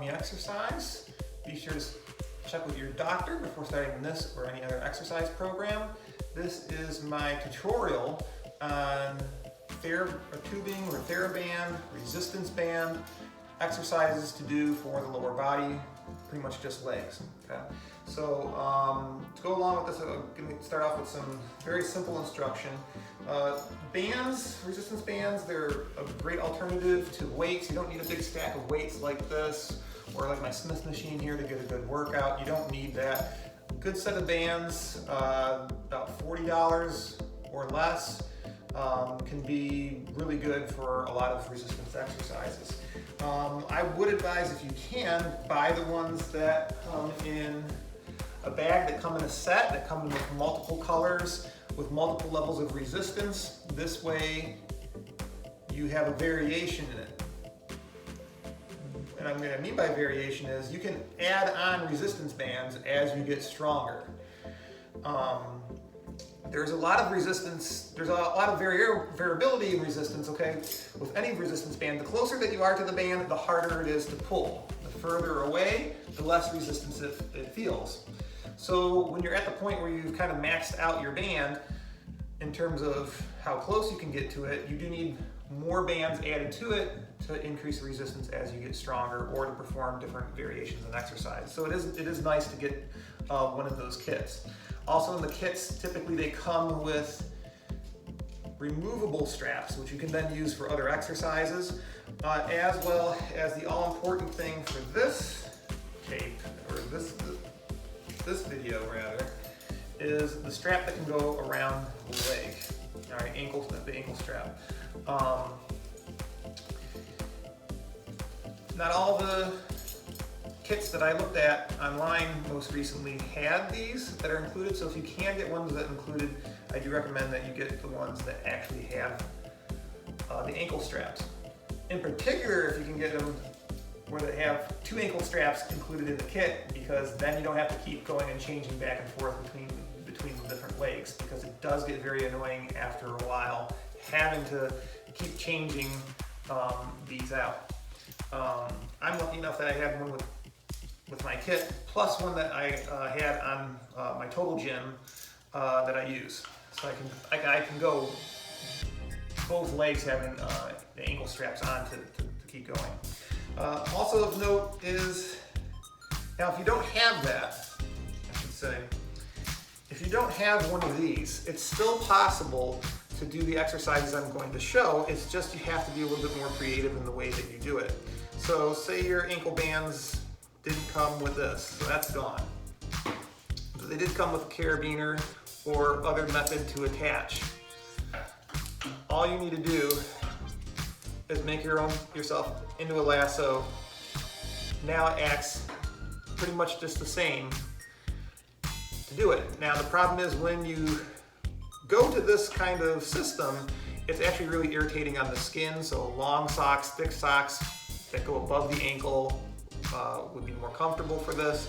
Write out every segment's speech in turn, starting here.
Me Exercise. Be sure to check with your doctor before starting this or any other exercise program. This is my tutorial on tubing or TheraBand, resistance band, exercises to do for the lower body, pretty much just legs. Okay? So to go along with this, I'm going to start off with some very simple instruction. Bands, resistance bands, they're a great alternative to weights. You don't need a big stack of weights like this or like my Smith machine here to get a good workout. You don't need that. A good set of bands, about $40 or less, can be really good for a lot of resistance exercises. I would advise, if you can, buy the ones that come in a bag, that come in a set, that come with multiple colors, with multiple levels of resistance. This way you have a variation in it. And what I mean by variation is you can add on resistance bands as you get stronger. There's a lot of resistance, there's a lot of variability in resistance, okay? With any resistance band, the closer that you are to the band, the harder it is to pull. The further away, the less resistance it feels. So when you're at the point where you've kind of maxed out your band in terms of how close you can get to it, you do need more bands added to it to increase the resistance as you get stronger or to perform different variations in exercise. So it is nice to get one of those kits. Also in the kits, typically they come with removable straps, which you can then use for other exercises, as well as the all-important thing for this tape, or this video rather, is the strap that can go around the leg. All right, the ankle strap. Not all the kits that I looked at online most recently had these that are included, so if you can get ones that included, I do recommend that you get the ones that actually have the ankle straps. In particular, if you can get them where they have 2 ankle straps included in the kit, because then you don't have to keep going and changing back and forth between the different legs, because it does get very annoying after a while having to keep changing these out. I'm lucky enough that I had one with my kit, plus one that I had on my Total Gym that I use. So I can go both legs having the ankle straps on to keep going. Also of note is, now if you don't have that, I should say, if you don't have one of these, it's still possible to do the exercises I'm going to show. It's just you have to be a little bit more creative in the way that you do it. So say your ankle bands didn't come with this, so that's gone. But they did come with a carabiner or other method to attach. All you need to do is make yourself into a lasso. Now it acts pretty much just the same to do it. Now the problem is when you go to this kind of system, it's actually really irritating on the skin, so long socks, thick socks that go above the ankle would be more comfortable for this.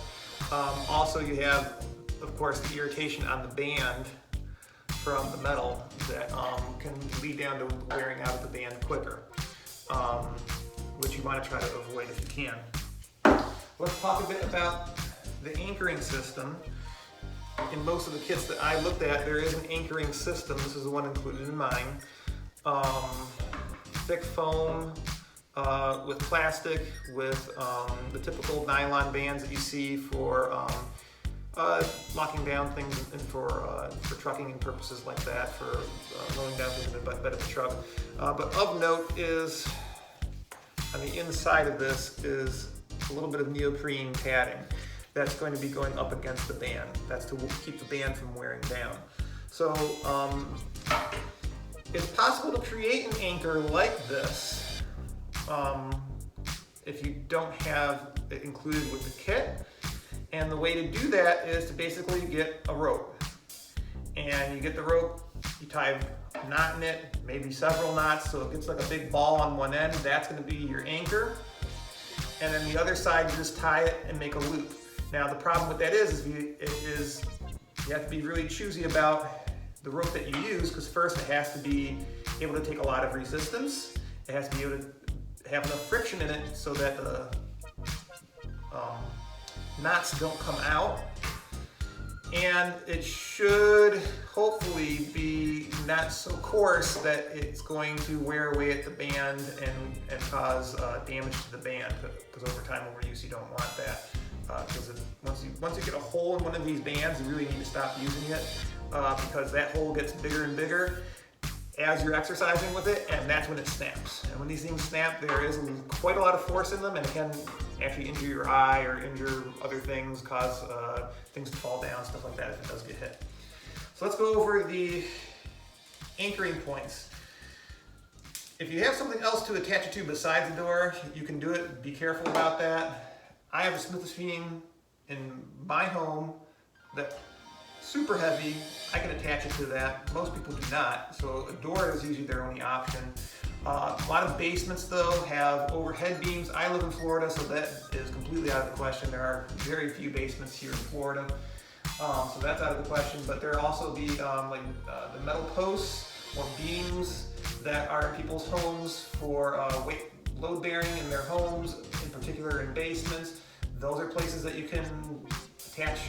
Also you have, of course, the irritation on the band from the metal that can lead down to wearing out of the band quicker, which you want to try to avoid if you can. Let's talk a bit about the anchoring system. In most of the kits that I looked at, there is an anchoring system. This is the one included in mine. Thick foam with plastic, with the typical nylon bands that you see for locking down things and for trucking and purposes like that, for rolling down things in the bed of the truck. But of note is, on the inside of this is a little bit of neoprene padding that's going to be going up against the band. That's to keep the band from wearing down. So it's possible to create an anchor like this if you don't have it included with the kit. And the way to do that is to basically get a rope. And you get the rope, you tie a knot in it, maybe several knots, so it gets like a big ball on one end. That's going to be your anchor. And then the other side, you just tie it and make a loop. Now the problem with that is you have to be really choosy about the rope that you use, because first it has to be able to take a lot of resistance. It has to be able to have enough friction in it so that knots don't come out. And it should hopefully be not so coarse that it's going to wear away at the band and cause damage to the band, because over time, overuse, you don't want that. Because once you get a hole in one of these bands, you really need to stop using it, because that hole gets bigger and bigger as you're exercising with it, and that's when it snaps. And when these things snap, there is quite a lot of force in them, and it can actually injure your eye or injure other things, cause things to fall down, stuff like that if it does get hit. So let's go over the anchoring points. If you have something else to attach it to besides the door, you can do it. Be careful about that. I have a Smith machine in my home that's super heavy. I can attach it to that. Most people do not, so a door is usually their only option. A lot of basements, though, have overhead beams. I live in Florida, so that is completely out of the question. There are very few basements here in Florida, so that's out of the question. But there are also the metal posts or beams that are in people's homes for load bearing in their homes, in particular in basements. Those are places that you can attach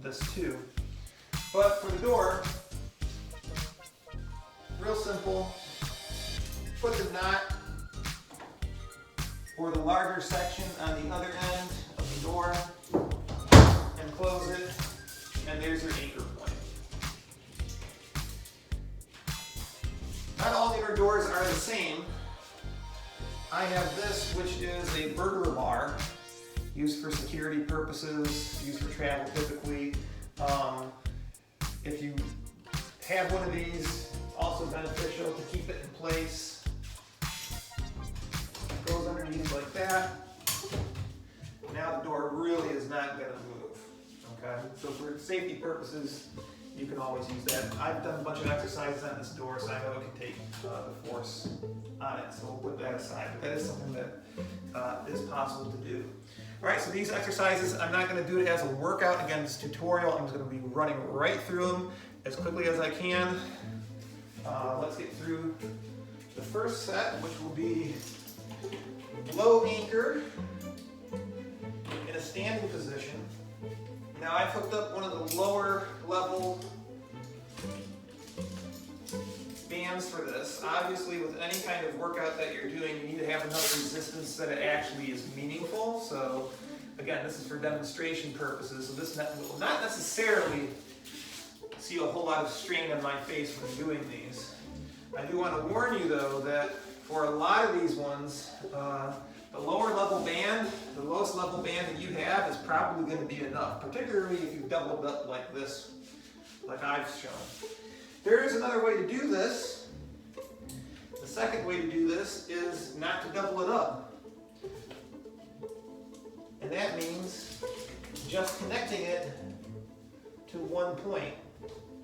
this to. But for the door, real simple. Put the knot or the larger section on the other end of the door and close it, and there's your anchor point. Not all inner doors are the same. I have this, which is a burglar bar, used for security purposes, used for travel typically. If you have one of these, also beneficial to keep it in place. It goes underneath like that. Now the door really is not going to move. Okay, so for safety purposes, you can always use that. I've done a bunch of exercises on this door, so I know it can take the force on it. So we'll put that aside. But that is something that is possible to do. All right, so these exercises, I'm not going to do it as a workout. Again, this tutorial, I'm just going to be running right through them as quickly as I can. Let's get through the first set, which will be low anchor in a standing position. Now I've hooked up one of the lower level bands for this. Obviously, with any kind of workout that you're doing, you need to have enough resistance that it actually is meaningful. So again, this is for demonstration purposes. So this will not necessarily see a whole lot of strain on my face when doing these. I do want to warn you though that for a lot of these ones, the lower level band, the lowest level band that you have is probably going to be enough, particularly if you double it up like this, like I've shown. There is another way to do this. The second way to do this is not to double it up. And that means just connecting it to one point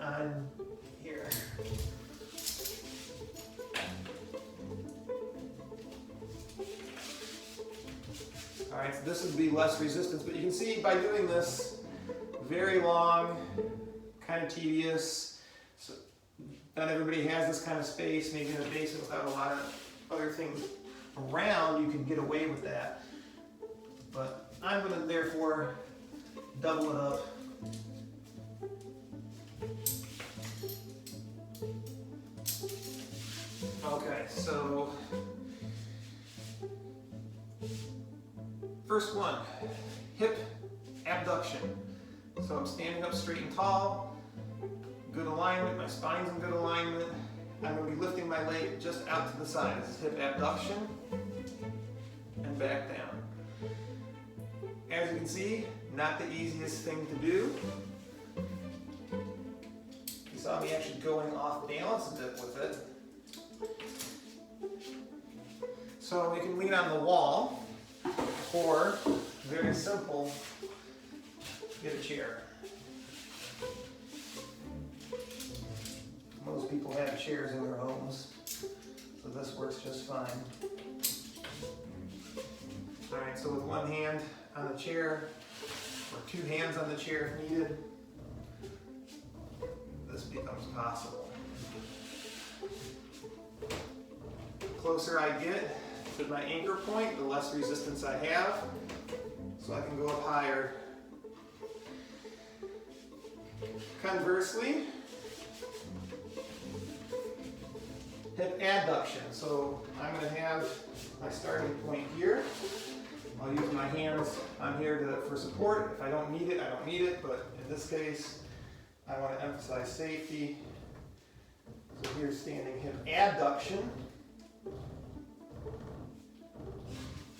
on here. All right, so this would be less resistance, but you can see by doing this, very long, kind of tedious. So not everybody has this kind of space, maybe in a basement without a lot of other things around, you can get away with that. But I'm going to therefore double it up. Okay, so first one, hip abduction. So I'm standing up straight and tall, good alignment, my spine's in good alignment. I'm going to be lifting my leg just out to the side. This is hip abduction and back down. As you can see, not the easiest thing to do. You saw me actually going off balance a bit with it. So we can lean on the wall, or, very simple, get a chair. Most people have chairs in their homes, so this works just fine. All right, so with one hand on the chair, or two hands on the chair if needed, this becomes possible. The closer I get, to my anchor point, the less resistance I have, so I can go up higher. Conversely, hip adduction. So I'm going to have my starting point here. I'll use my hands on here for support. If I don't need it, I don't need it, but in this case, I want to emphasize safety. So here's standing hip adduction.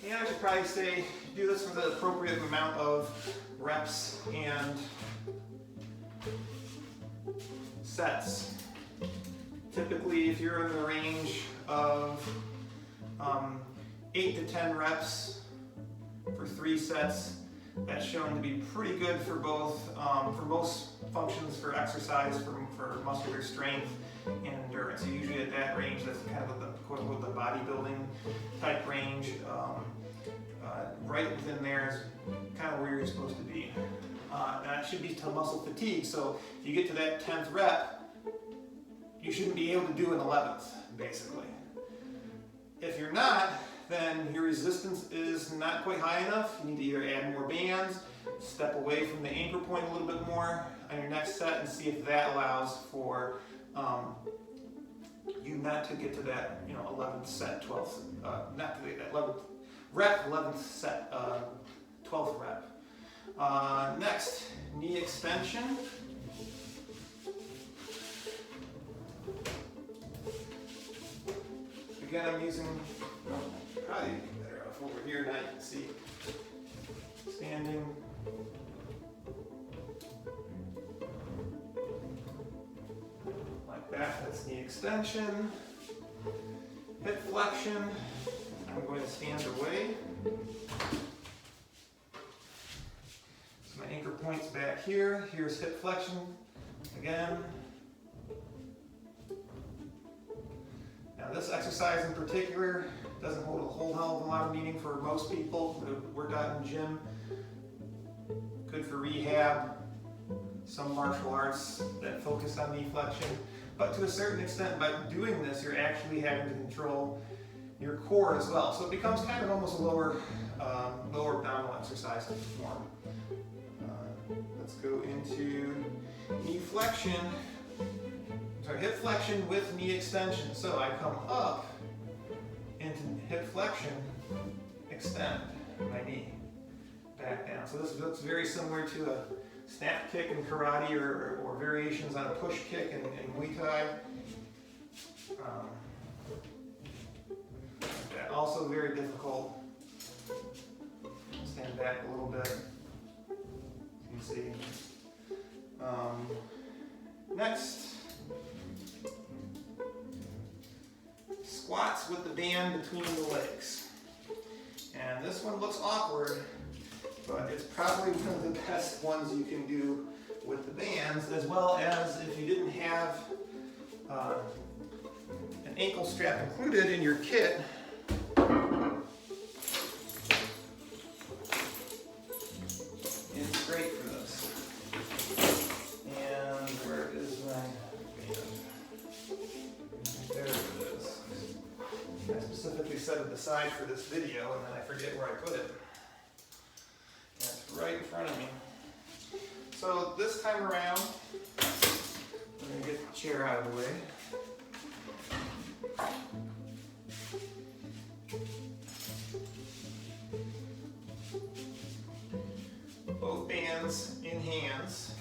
And I should probably say, do this with the appropriate amount of reps and sets. Typically, if you're in the range of 8 to 10 reps for 3 sets, that's shown to be pretty good for both, for most functions for exercise, for muscular strength and endurance. So usually at that range, that's kind of the quote-unquote the bodybuilding type range. Right within there is kind of where you're supposed to be. That should be to muscle fatigue. So if you get to that 10th rep, you shouldn't be able to do an 11th, basically. If you're not, then your resistance is not quite high enough. You need to either add more bands, step away from the anchor point a little bit more on your next set, and see if that allows for you not to get to that 11th set, 12th, not to that 11th rep, 11th set, 12th rep. Next, knee extension. Again, I'm using, probably better off over here, now you can see, standing. Like that, that's knee extension. Hip flexion, I'm going to stand away. So my anchor point's back here. Here's hip flexion again. Now this exercise in particular doesn't hold a whole hell of a lot of meaning for most people that work out in the gym. Good for rehab, some martial arts that focus on knee flexion. But to a certain extent, by doing this, you're actually having to control your core as well. So it becomes kind of almost a lower abdominal exercise to perform. Let's go into knee flexion. Sorry, hip flexion with knee extension. So I come up into hip flexion, extend my knee, back down. So this looks very similar to a snap kick in karate or variations on a push kick in Muay Thai. That also very difficult. Stand back a little bit. You can see. Next, squats with the band between the legs. And this one looks awkward, but it's probably one of the best ones you can do with the bands, as well as if you didn't have an ankle strap included in your kit. It's great for this. And where is my band? There it is. I specifically set it aside for this video, and then I forget where I put it. That's right in front of me. So this time around, I'm going to get the chair out of the way. Both bands in hands.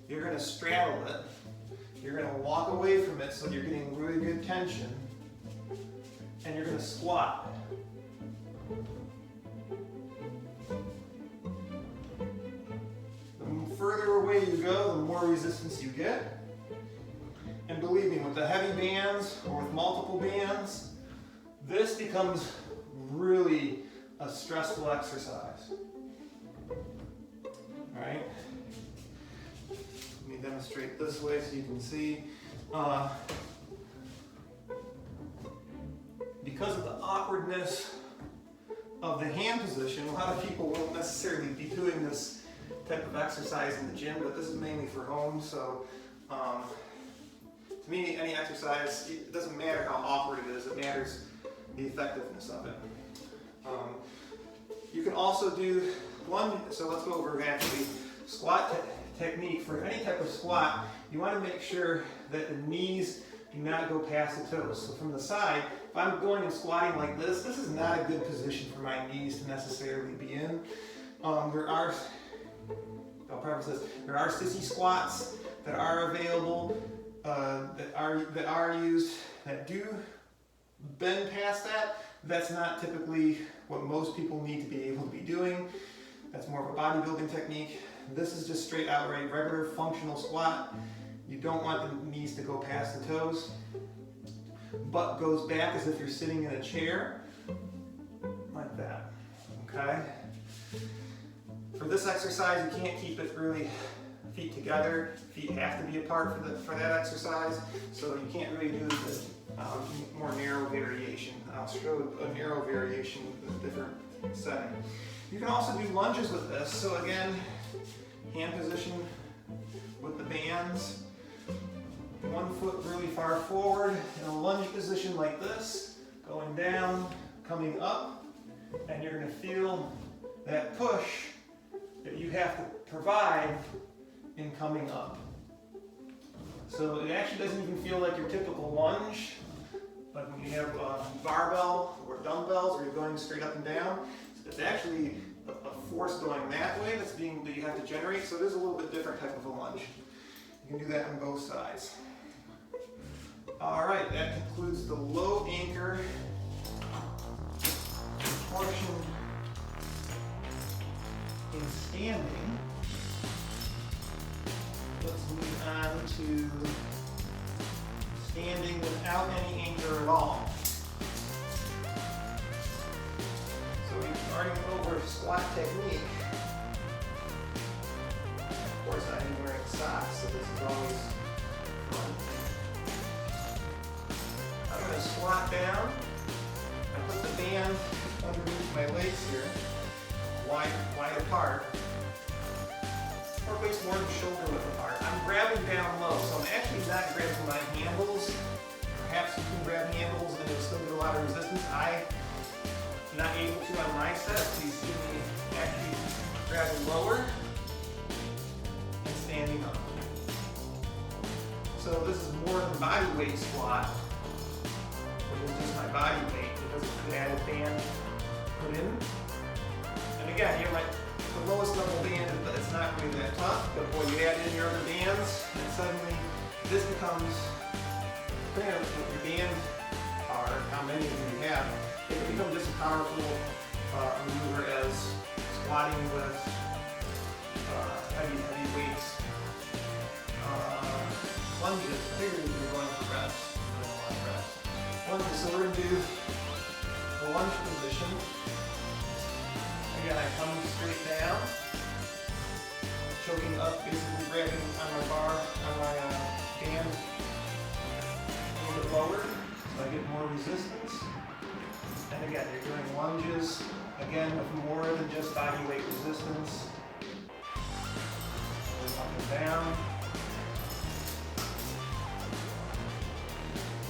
You're going to straddle it. You're going to walk away from it so you're getting really good tension. And you're going to squat. The further away you go, the more resistance you get. And believe me, with the heavy bands or with multiple bands, this becomes really a stressful exercise. All right? Let me demonstrate this way so you can see. Because of the awkwardness of the hand position, a lot of people won't necessarily be doing this type of exercise in the gym, but this is mainly for home. So to me, any exercise, it doesn't matter how awkward it is, it matters the effectiveness of it. You can also do lunge, so let's go over actually squat technique. For any type of squat, you want to make sure that the knees do not go past the toes. So from the side, if I'm going and squatting like this is not a good position for my knees to necessarily be in. There are sissy squats that are available, that are used, that do bend past that. That's not typically what most people need to be able to be doing. That's more of a bodybuilding technique. This is just straight out a regular functional squat. You don't want the knees to go past the toes. Butt goes back as if you're sitting in a chair, like that, okay? For this exercise, you can't keep it really feet together. Feet have to be apart for that exercise, so you can't really do the more narrow variation. I'll show a narrow variation with a different setting. You can also do lunges with this. So again, hand position with the bands. One foot really far forward in a lunge position like this, going down, coming up, and you're going to feel that push that you have to provide in coming up. So it actually doesn't even feel like your typical lunge, like when you have a barbell or dumbbells where you're going straight up and down. It's actually a force going that way that you have to generate, so it is a little bit different type of a lunge. You can do that on both sides. All right, that concludes the low anchor portion in standing. Let's move on to standing without any anchor at all. So we're starting over squat technique. Of course, I'm wearing socks, so this is always fun. I'm going to squat down. I put the band underneath my legs here, wide apart. Or at least more than shoulder width apart. I'm grabbing down low, so I'm actually not grabbing my handles. Perhaps you can grab handles and you'll still get a lot of resistance. I'm not able to on my set, so you see me actually grabbing lower and standing up. So this is more than body weight squat, which is just my body weight because of the added band put in. And again, you're like, the lowest level band, it's not really that tough, but boy, you add in your other bands, and suddenly this becomes apparent what your bands are, how many of them you have. It can become just a powerful maneuver as squatting with heavy weights. Lunges, particularly if you're going for reps. Lunges, so we're going to do the lunge position. Again, I come straight down, choking up, basically grabbing on my bar, on my band, a little bit lower, so I get more resistance. And again, you're doing lunges, again, with more than just body weight resistance. Going up and down.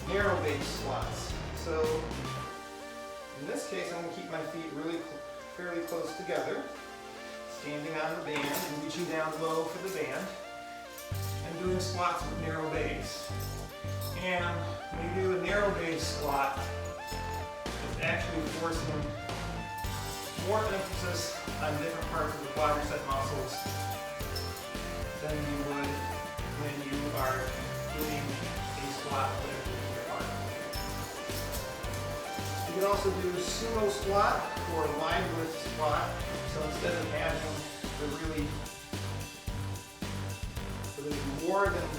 Narrow base squats. So, in this case, I'm going to keep my feet fairly close together, standing on the band and reaching down low for the band, and doing squats with narrow base. And when you do a narrow base squat, it's actually forcing more emphasis on different parts of the quadricep muscles than you would when you are doing a squat with your arm. You can also do sumo squat or wide width squat. So instead of having the really, so there's more than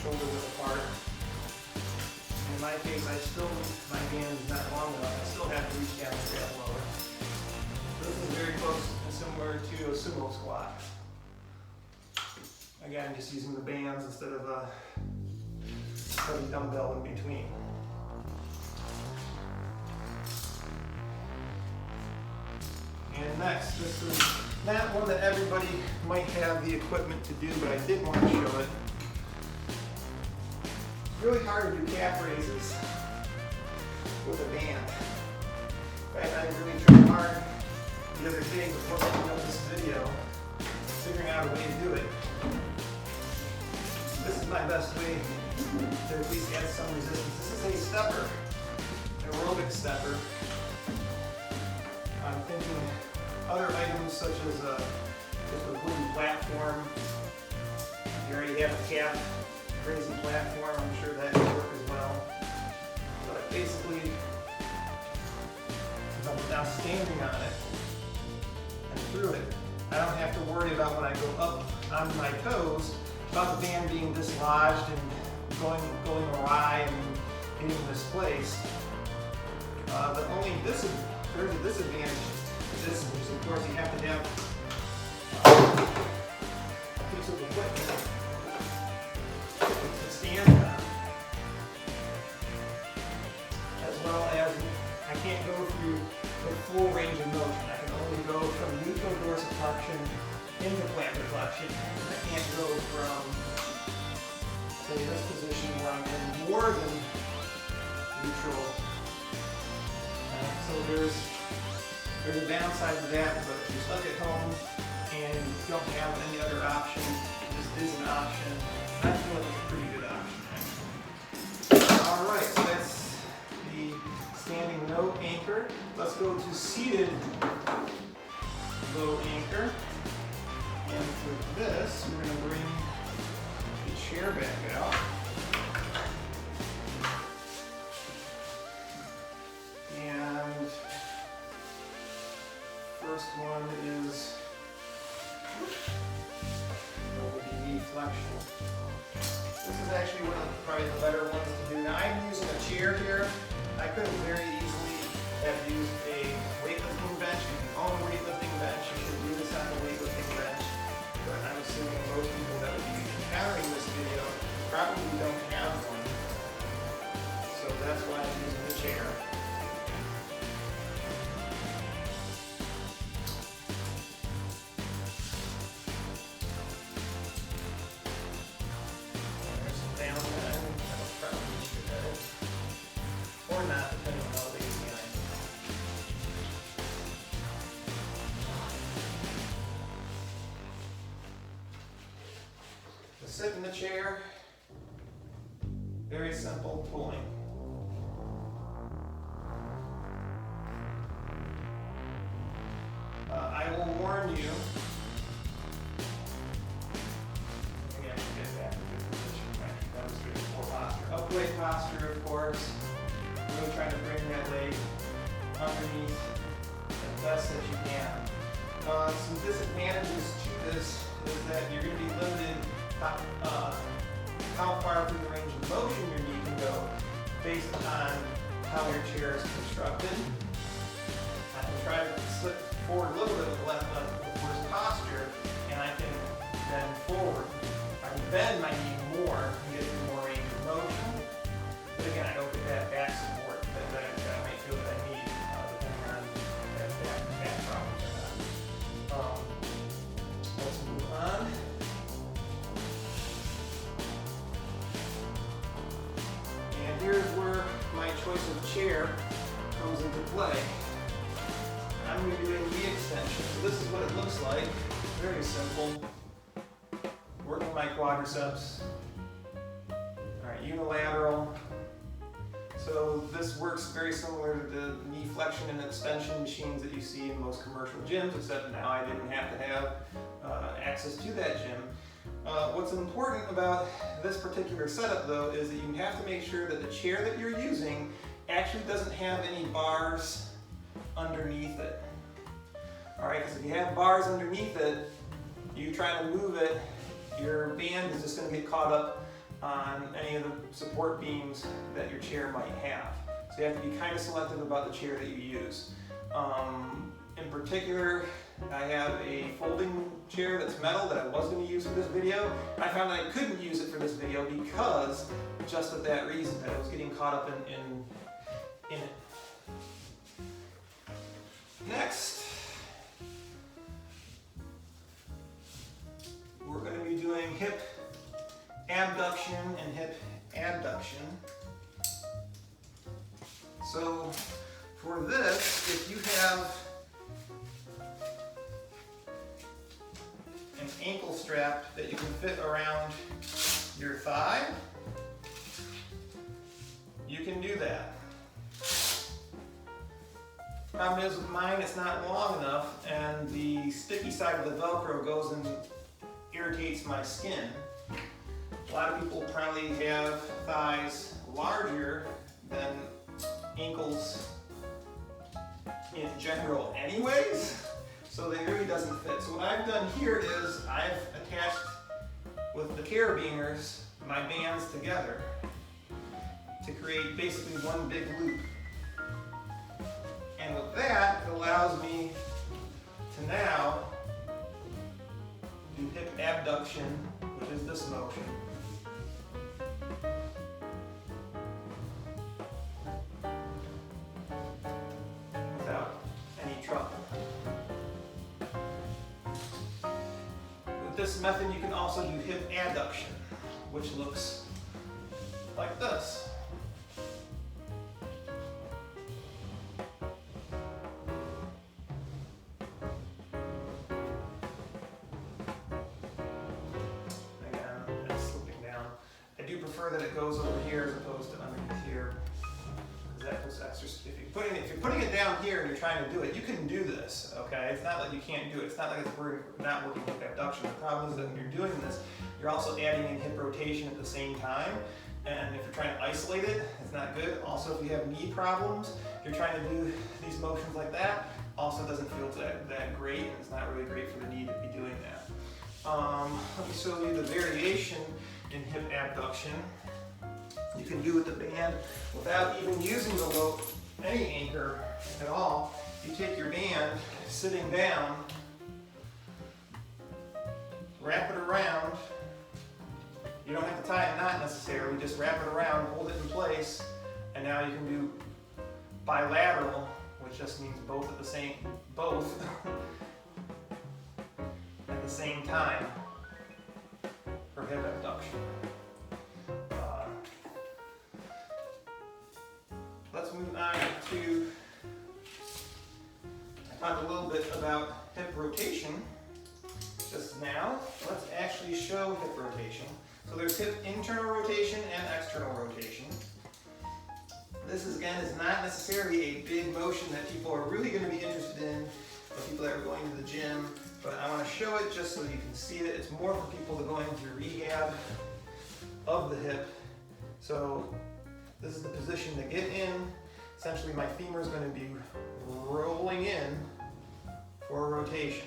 shoulder width apart. In my case, my band is not long enough. I still have to reach down and grab lower. So this is very close and similar to a sumo squat. Again, just using the bands instead of a heavy dumbbell in between. And next, this is Not one that everybody might have the equipment to do, but I did want to show it. It's really hard to do calf raises with a band. In fact, I really tried hard the other day before making up this video, figuring out a way to do it. This is my best way to at least add some resistance. This is a stepper, an aerobic stepper. I'm thinking other items such as just a wooden platform. You already have a calf raising platform, I'm sure that would work as well. But basically, if I'm now standing on it and through it, I don't have to worry about when I go up on my toes about the band being dislodged and going awry and getting misplaced. The only there's a disadvantage to this, which is of course you have to have a piece of equipment to stand on, as well as I can't go through the full range of motion. I can only go from neutral dorsiflexion into plantar flexion. I can't go from, say, this position where I'm in more than neutral. So there's a downside to that, but if you're stuck at home and you don't have any other option, this is an option. I feel like it's a pretty good option, actually. All right, so that's the standing no anchor. Let's go to seated low anchor. And for this, we're going to bring the chair back out. And first one is knee flexion. This is actually one of probably the better ones to do. Now I'm using a chair here. I could have very easily have used a weightlifting bench. If you own a weightlifting bench, you should do this on the weightlifting bench. But I'm assuming most people that would be encountering this video probably don't have one. So that's why I'm using the chair. There's some downtime. That'll probably shoot at it. Or not, depending on how lazy I am. To sit in the chair, very simple pulling. I will warn you, maybe I should get back to good position, right? Demonstrate full posture. Upright posture, of course. Really trying to bring that leg underneath as best that you can. Some disadvantages to this is that you're going to be limited how far through the range of motion your knee can go based on how your chair is constructed. I can try to slip forward a little bit with the left leg with the worst posture, and I can bend forward. I can bend my knee more and get more range of motion. But again, I don't get that back support that I may feel that I need, depending on that back problems or not. Let's move on. And here's where my choice of chair comes into play. I'm going to be doing knee extension. So this is what it looks like. Very simple. Working my quadriceps. Alright, unilateral. So this works very similar to the knee flexion and extension machines that you see in most commercial gyms, except now I didn't have to have access to that gym. What's important about this particular setup though is that you have to make sure that the chair that you're using actually doesn't have any bars underneath it. Alright, because if you have bars underneath it, you try to move it, your band is just going to get caught up on any of the support beams that your chair might have. So you have to be kind of selective about the chair that you use. In particular, I have a folding chair that's metal that I was going to use for this video. I found that I couldn't use it for this video because just of that reason, that I was getting caught up in it. hip abduction and hip adduction. So for this, if you have an ankle strap that you can fit around your thigh, you can do that. Problem is with mine, it's not long enough, and the sticky side of the Velcro goes and irritates my skin. A lot of people probably have thighs larger than ankles in general anyways, so it really doesn't fit. So what I've done here is I've attached with the carabiners my bands together to create basically one big loop. And with that, it allows me to now do hip abduction, which is this motion. Without any trouble. With this method, you can also do hip adduction, which looks like this. That it goes over here as opposed to underneath here. That was exercise. If you're putting it down here and you're trying to do it, you can do this, okay? It's not like you can't do it. It's not like we're not working with abduction. The problem is that when you're doing this, you're also adding in hip rotation at the same time. And if you're trying to isolate it, it's not good. Also, if you have knee problems, if you're trying to do these motions like that, also doesn't feel that great, and it's not really great for the knee to be doing that. Let me show you the variation in hip abduction. You can do with the band without even using any anchor at all. You take your band sitting down, wrap it around. You don't have to tie a knot necessarily, just wrap it around, hold it in place, and now you can do bilateral, which just means both at the same time for hip abduction. Let's move on to, I talked a little bit about hip rotation just now. Let's actually show hip rotation. So there's hip internal rotation and external rotation. This is not necessarily a big motion that people are really going to be interested in, or people that are going to the gym, but I want to show it just so you can see it. It's more for people that are going through rehab of the hip. So this is the position to get in. Essentially, my femur is going to be rolling in for a rotation.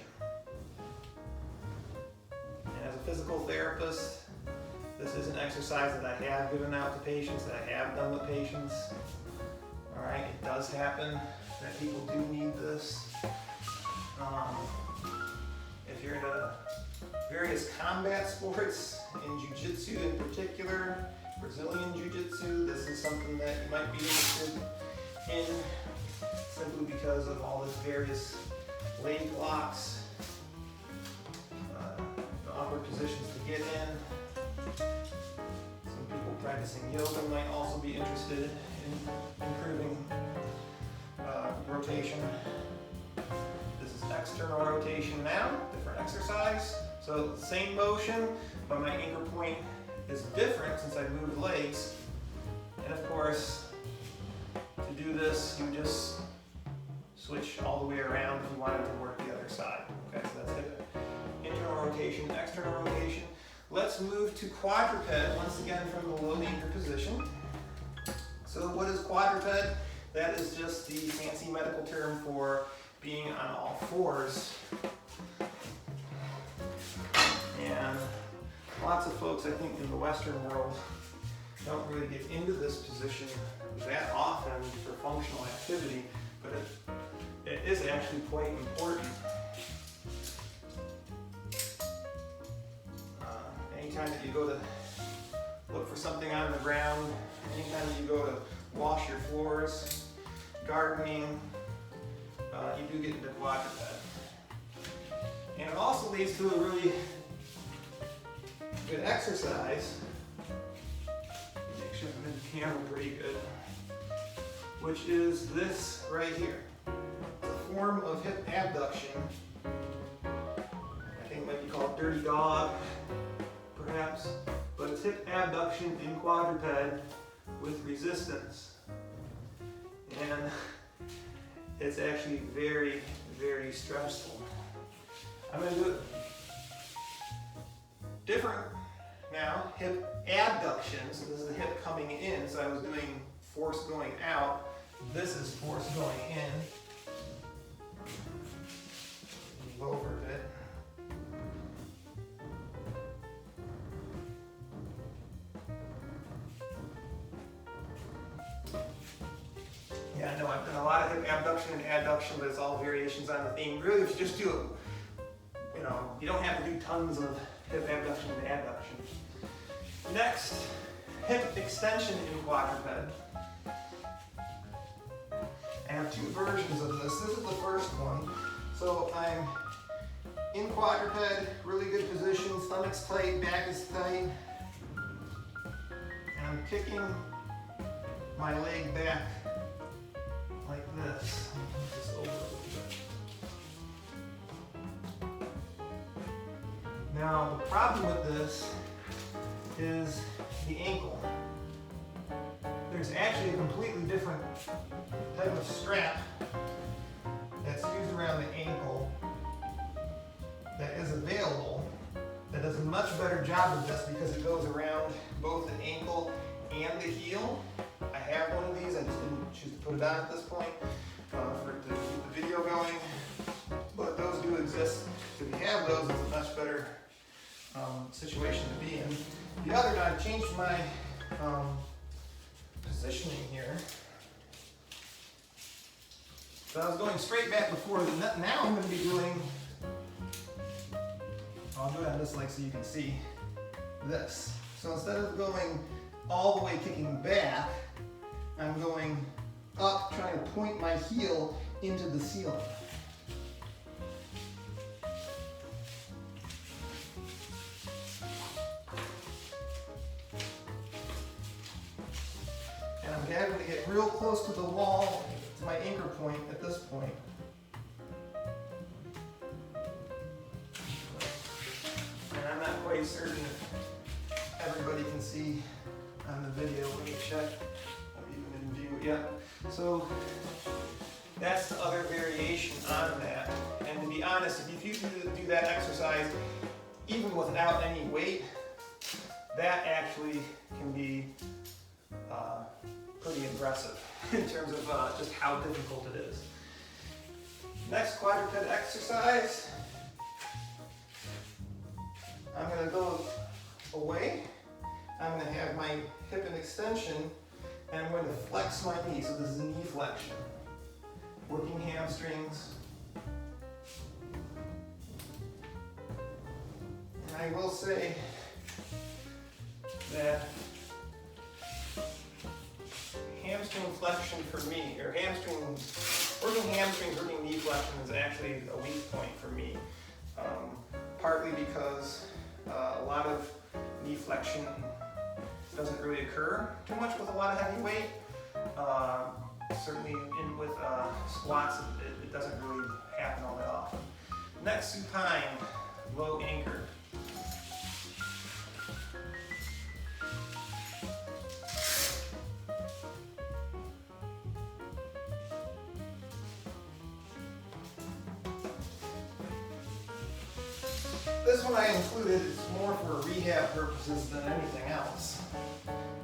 And as a physical therapist, this is an exercise that I have given out to patients, that I have done with patients. All right, it does happen that people do need this. If you're into various combat sports, in jiu-jitsu in particular, Brazilian jiu-jitsu, this is something that you might be interested in simply because of all these various leg locks, the awkward positions to get in. Some people practicing yoga might also be interested in improving rotation. This is external rotation now, different exercise. So same motion, but my anchor point is different since I moved legs. And of course, to do this, you just switch all the way around if you wanted to work the other side. Okay, so that's it. Internal rotation, external rotation. Let's move to quadruped, once again from the low anchor position. So what is quadruped? That is just the fancy medical term for being on all fours. And lots of folks, I think, in the Western world don't really get into this position that often for functional activity, but it is actually quite important. Anytime that you go to look for something on the ground, anytime that you go to wash your floors, gardening, you do get into quadruped. And it also leads to a really good exercise. Make sure I'm in the camera pretty good. Which is this right here. It's a form of hip abduction. I think it might be called dirty dog, perhaps. But it's hip abduction in quadruped with resistance. And it's actually very, very stressful. I'm going to do it different now. Hip abduction. So this is the hip coming in. So I was doing force going out. This is force going in. Move over a bit. Yeah, I know I've done a lot of hip abduction and adduction, but it's all variations on the theme. Really, if you just do it, you don't have to do tons of hip abduction and adduction. Next, hip extension in quadruped. I have two versions of this. This is the first one. So I'm in quadruped, really good position, stomach's tight, back is tight. And I'm kicking my leg back like this. Let me move this over a little bit. Now, the problem with this is the ankle. There's actually a completely different type of strap that's used around the ankle that is available that does a much better job of this because it goes around both the ankle and the heel. I have one of these, I just didn't choose to put it on at this point to keep the video going, but those do exist. So if you have those, it's a much better situation to be in. The other, I've changed my positioning here. So I was going straight back before, now I'm going to be doing, I'll do it on this leg so you can see this. So instead of going all the way kicking back, I'm going up, trying to point my heel into the ceiling. And I'm having to get real close to the wall, to my anchor point at this point. And I'm not quite certain if everybody can see on the video. Let me check. I'm even in view. Yeah. So that's the other variation on that. And to be honest, if you do that exercise even without any weight, that actually can be pretty impressive in terms of just how difficult it is. Next quadruped exercise. I'm going to go away. I'm going to have my hip in extension, and I'm going to flex my knee. So this is a knee flexion. Working hamstrings. And I will say that hamstring flexion for me, or working hamstrings, working knee flexion is actually a weak point for me. Partly because a lot of knee flexion doesn't really occur too much with a lot of heavy weight. Certainly with squats, it doesn't really happen all that often. Next, supine, low anchor. This one I included, it's more for rehab purposes than anything else,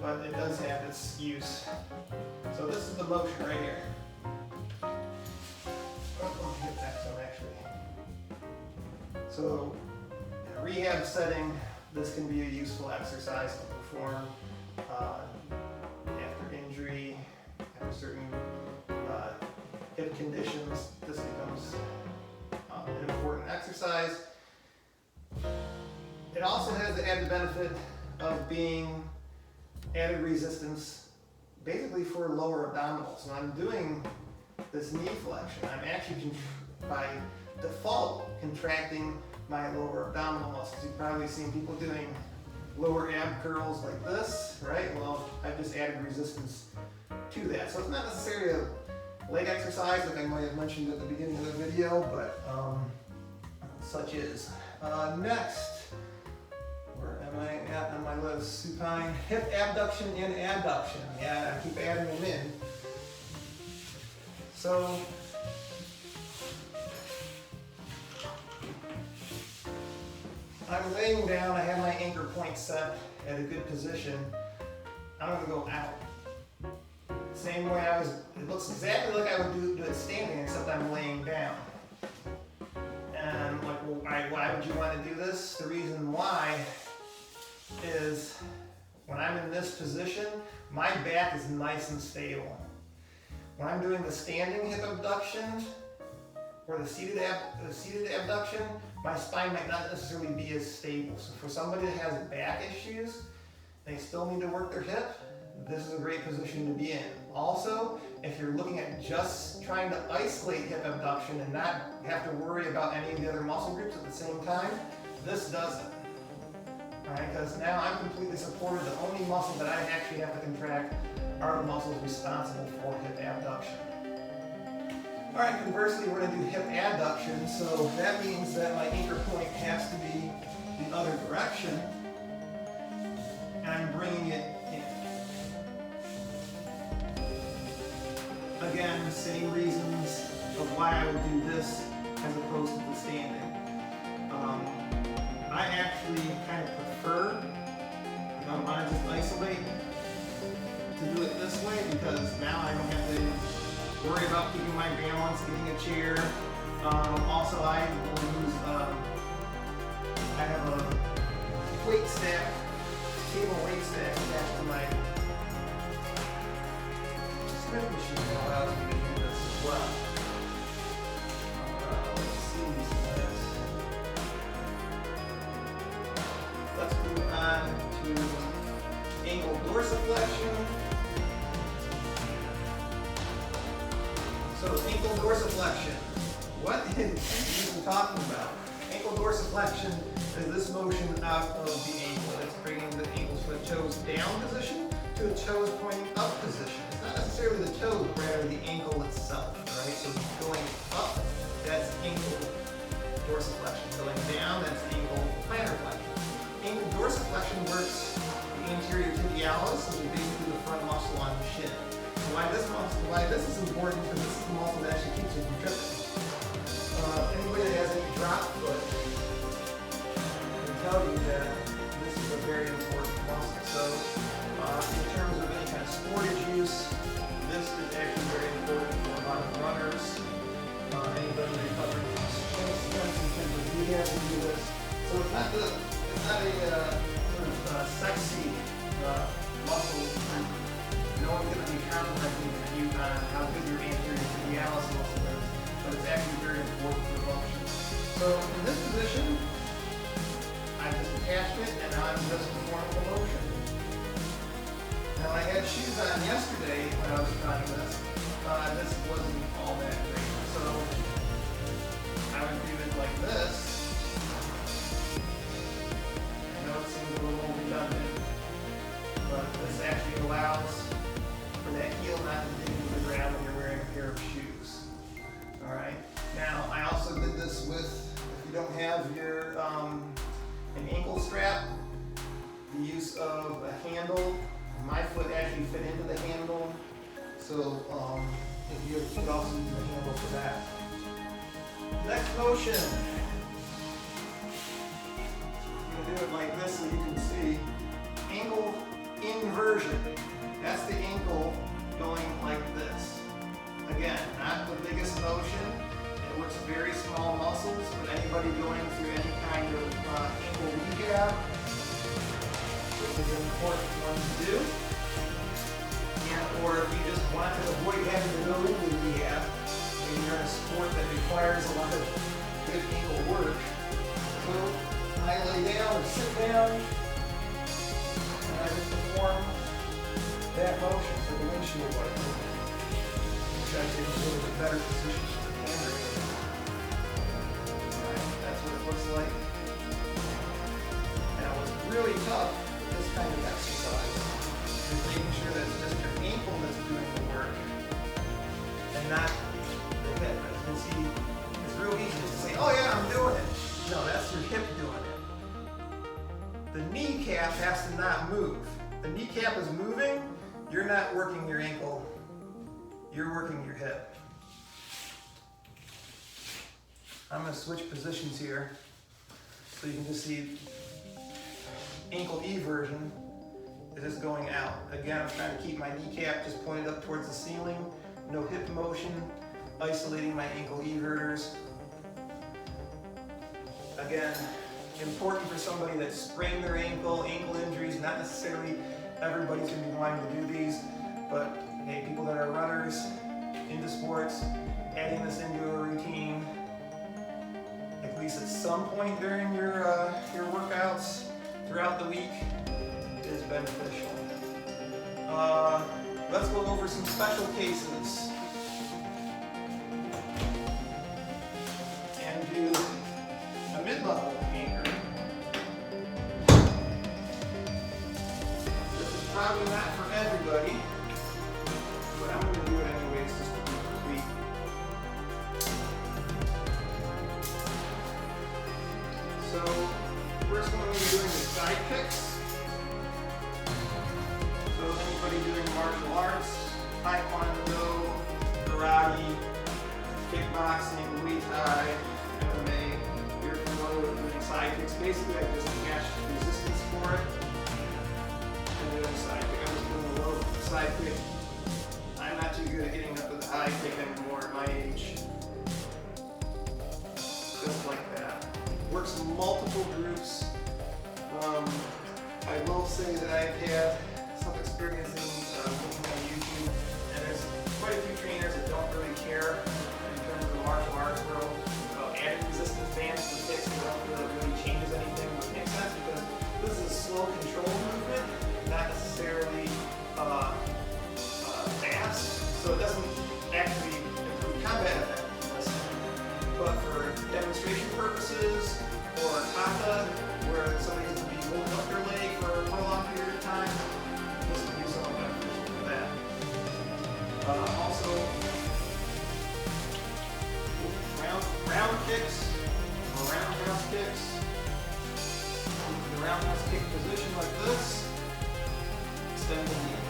but it does have its use. So this is the motion right here. Oh, let me get that one actually. So in a rehab setting, this can be a useful exercise to perform after injury, after certain hip conditions. This becomes an important exercise. It also has the added benefit of being added resistance basically for lower abdominals. When I'm doing this knee flexion, I'm actually by default contracting my lower abdominal muscles. You've probably seen people doing lower ab curls like this, right? Well, I've just added resistance to that. So it's not necessarily a leg exercise like I might have mentioned at the beginning of the video, but such is. Next, where am I at on my list? Supine, hip abduction and adduction. Yeah, I keep adding them in. So, I'm laying down, I have my anchor point set at a good position. I'm gonna go out. Same way it looks exactly like I would do it standing, except I'm laying down. And like, well, why would you want to do this? The reason why is when I'm in this position, my back is nice and stable. When I'm doing the standing hip abduction or the seated abduction, my spine might not necessarily be as stable. So for somebody that has back issues, they still need to work their hip, this is a great position to be in. Also, if you're looking at just trying to isolate hip abduction and not have to worry about any of the other muscle groups at the same time, this does it. Alright, because now I'm completely supported. The only muscle that I actually have to contract are the muscles responsible for hip abduction. Alright, conversely, we're going to do hip adduction, so that means that my anchor point has to be the other direction, and I'm bringing it in. Again, same reasons of why I would do this as opposed to the standing. I actually kind of prefer, if I want to just isolate, to do it this way, because now I don't have to worry about keeping my balance, getting a chair. Also, I will use, I have a weight stack, table weight stack attached to my Smith machine that allows me to do this as well. Let's see this. Let's move on to ankle dorsiflexion. So ankle dorsiflexion, what is even talking about? Ankle dorsiflexion is this motion out of the ankle. It's bringing the ankle to a toes down position to a toes pointing up position. It's not necessarily the toes, but rather the ankle itself, right? So going up, that's ankle dorsiflexion. Going down, that's ankle plantar flexion. Ankle dorsiflexion works the anterior tibialis, which is basically the front muscle on the shin. Why this is important, because this is the muscle that actually keeps you from tripping. Anybody that has any drop foot can tell you that this is a very important muscle. So in terms of any kind of sportage use, this is actually very important for a lot of runners. Anybody recovering from shin splints in terms of rehab can do this. So it's not a sort of sexy muscle group. No one's going to be complimenting you on how good your anterior tibialis muscle is, but it's actually very important for function. So in this position, I've just attached it and now I'm just performing the motion. Now when I had shoes on yesterday when I was trying this wasn't all that great. So I would do it like this. I know it seems a little redundant, but this actually allows that heel not to dig into the ground when you're wearing a pair of shoes. Alright, now I also did this with, if you don't have your an ankle strap, the use of a handle. My foot actually fit into the handle, so if you could also use the handle for that. Next motion. I'm going to do it like this so you can see. Ankle inversion. That's the ankle going like this. Again, not the biggest motion. It works very small muscles, but anybody going through any kind of ankle rehab, this is an important one to do. And, or if you just want to avoid having to go into rehab, maybe you're in a sport that requires a lot of good ankle work. So I lay down or sit down, and I just perform that motion for the windshield wiper, which I think is a little bit better position for the camera. Alright, that's what it looks like. Now what's real really tough with this kind of exercise is making sure that it's just your ankle that's doing the work and not the hip. As you can see, it's real easy just to say, oh yeah, I'm doing it. No, that's your hip doing it. The kneecap has to not move. The kneecap is moving, you're not working your ankle, you're working your hip. I'm going to switch positions here so you can just see ankle E version. It is going out. Again, I'm trying to keep my kneecap just pointed up towards the ceiling, no hip motion, isolating my ankle everters. Again, important for somebody that sprained their ankle injuries, not necessarily everybody's going to be wanting to do these, but hey, people that are runners, into sports, adding this into a routine, at least at some point during your workouts throughout the week, is beneficial. Let's go over some special cases and do a mid-level anchor. This is probably not for everybody, but I'm going to do it anyways just to be complete. So, first one we're doing is side kicks. So anybody doing martial arts, taekwondo, karate, kickboxing, Muay Thai, MMA, you're familiar with doing side kicks. Basically, I just attach resistance for it. And doing side kick. I'm just doing a low side kick. I'm not too good at getting up to the high kick anymore at my age. Just like that. Works in multiple groups. I will say that I've had some experience in looking on YouTube, and there's quite a few trainers that don't really care in terms of the martial arts world about adding resistance bands to kicks. They don't feel it really changes anything, but it makes sense because this is a slow control movement, not necessarily fast, so it doesn't actually improve combat effectiveness. But for demonstration purposes or kata, where somebody's going to be holding up their leg for a long period of time, this would be somewhat beneficial for that. Also, round kicks or roundhouse kicks. In the roundhouse kick position like this, extend the knee.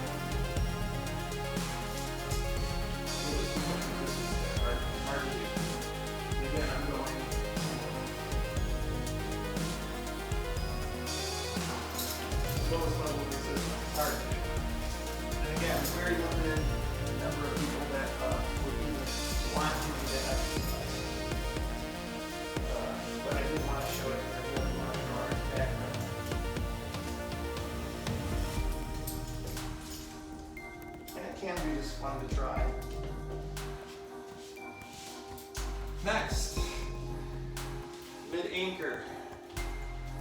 A little bit too much resistance there, hard to do. And again, I'm going lowest level of resistance, hard to do. And again, very limited number of people that would even want to do that exercise. But I did want to show it for everyone martial arts background. And it can be just fun to try. Next, mid-anchor.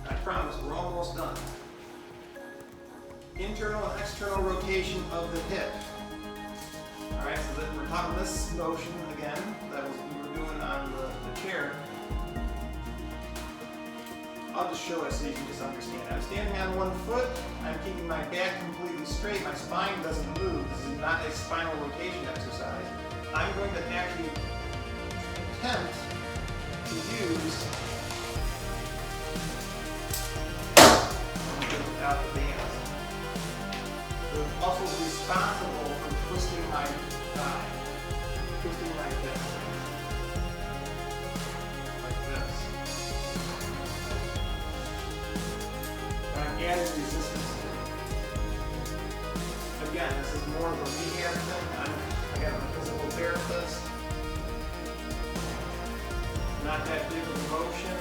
I promise, we're almost done. Internal and external rotation of the hip. Alright, so we're talking this motion again, that was we were doing on the chair. I'll just show it so you can just understand. I'm standing on one foot, I'm keeping my back completely straight, my spine doesn't move. This is not a spinal rotation exercise. I'm going to actually attempt to use without the bands. I'm also responsible for twisting my thigh, twisting my hip, like this. And I'm adding resistance to it. Again, this is more of a rehab thing. I'm a physical therapist. Not that big of a motion,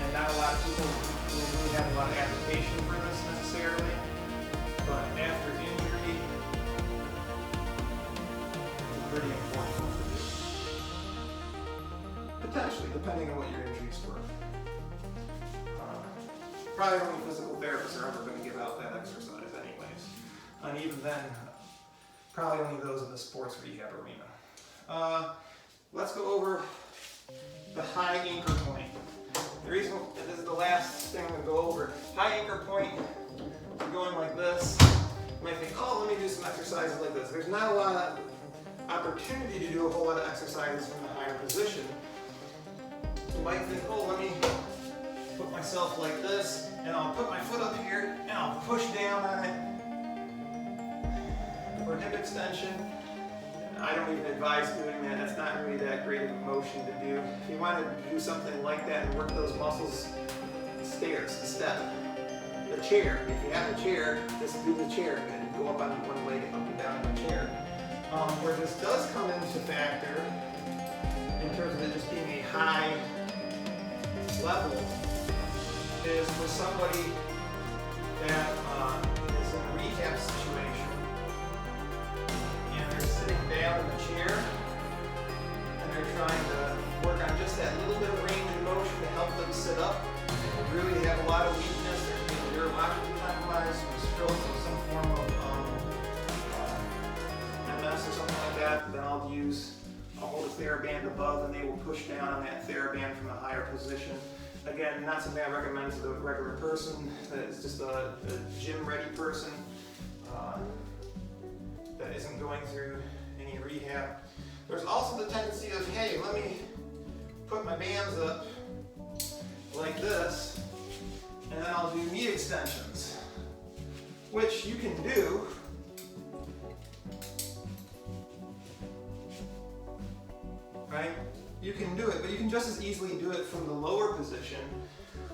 and not a lot of people who really have a lot of application for this necessarily. But after injury, it's pretty important to do. Potentially, depending on what your injuries were. Probably only physical therapists are ever going to give out that exercise anyways. And even then, probably only those in the sports rehab arena. Let's go over the high anchor point. The reason, and this is the last thing I'm going to go over, high anchor point, you're going like this. You might think, oh, let me do some exercises like this. There's not a lot of opportunity to do a whole lot of exercises from the higher position. You might think, oh, let me put myself like this, and I'll put my foot up here, and I'll push down on it for hip extension. I don't even advise doing that. That's not really that great of a motion to do. If you want to do something like that and work those muscles, stairs, the step, the chair. If you have a chair, just do the chair and go up on one leg and up and down in the chair. Where this does come into factor, in terms of it just being a high level, is for somebody that is in a rehab situation and they're sitting down in the chair and they're trying to work on just that little bit of range of motion to help them sit up. They really have a lot of weakness. They're neurologically compromised, with stroke or some form of MS or something like that. Then I'll hold a TheraBand above and they will push down on that TheraBand from a higher position. Again, not something I recommend to the regular person. It's just a gym-ready person that isn't going through any rehab. There's also the tendency of, hey, let me put my bands up like this, and then I'll do knee extensions, which you can do. Right? You can do it, but you can just as easily do it from the lower position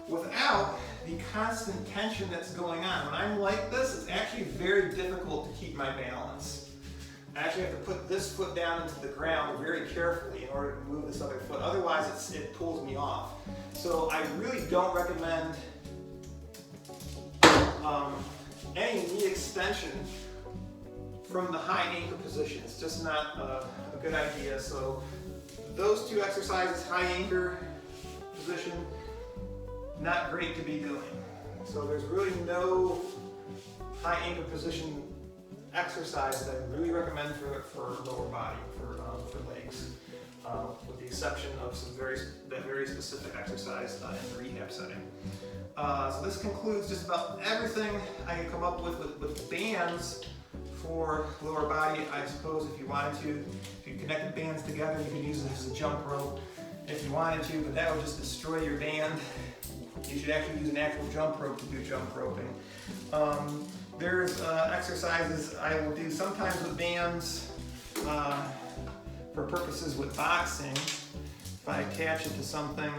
without the constant tension that's going on. When I'm like this, it's actually very difficult to keep my balance. I actually have to put this foot down into the ground very carefully in order to move this other foot. Otherwise, it pulls me off. So I really don't recommend any knee extension from the high anchor position. It's just not a good idea. So those two exercises, high anchor position, not great to be doing. So there's really no high anchor position exercise that I really recommend for lower body, for legs, with the exception of some very specific exercise in the rehab setting. So this concludes just about everything I can come up with bands for lower body. I suppose if you wanted to, if you connected bands together, you could use it as a jump rope if you wanted to, but that would just destroy your band. You should actually use an actual jump rope to do jump roping. There's exercises I will do sometimes with bands for purposes with boxing. If I attach it to something,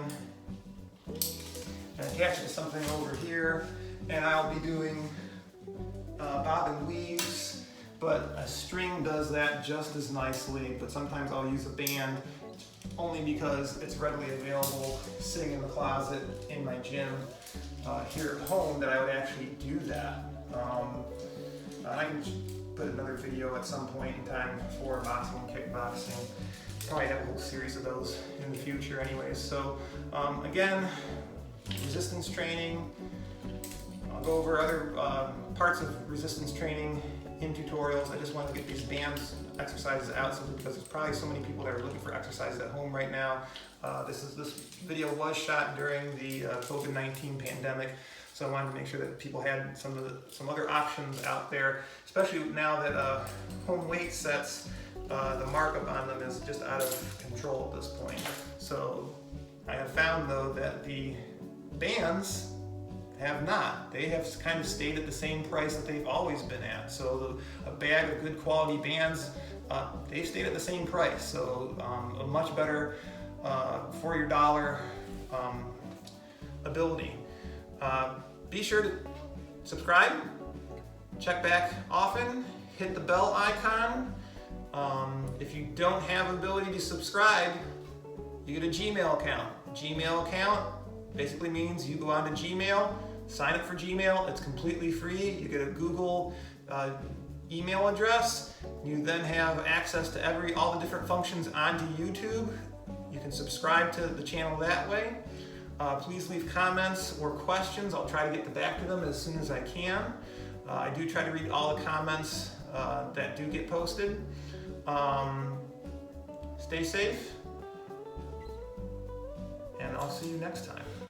over here, and I'll be doing bob and weaves, but a string does that just as nicely, but sometimes I'll use a band only because it's readily available sitting in the closet in my gym here at home that I would actually do that. I can put another video at some point in time for boxing and kickboxing. Probably have a whole series of those in the future anyways. So again, resistance training. I'll go over other parts of resistance training in tutorials. I just wanted to get these bands exercises out because there's probably so many people that are looking for exercises at home right now. This video was shot during the COVID-19 pandemic, so I wanted to make sure that people had some other options out there, especially now that home weight sets, the markup on them is just out of control at this point. So I have found though that the bands have not. They have kind of stayed at the same price that they've always been at. So a bag of good quality bands, they've stayed at the same price. So a much better for your dollar ability. Be sure to subscribe, check back often, hit the bell icon. If you don't have ability to subscribe, you get a Gmail account. Gmail account basically means you go on to Gmail, sign up for Gmail, it's completely free. You get a Google email address. You then have access to all the different functions onto YouTube. You can subscribe to the channel that way. Please leave comments or questions. I'll try to get back to them as soon as I can. I do try to read all the comments that do get posted. Stay safe, and I'll see you next time.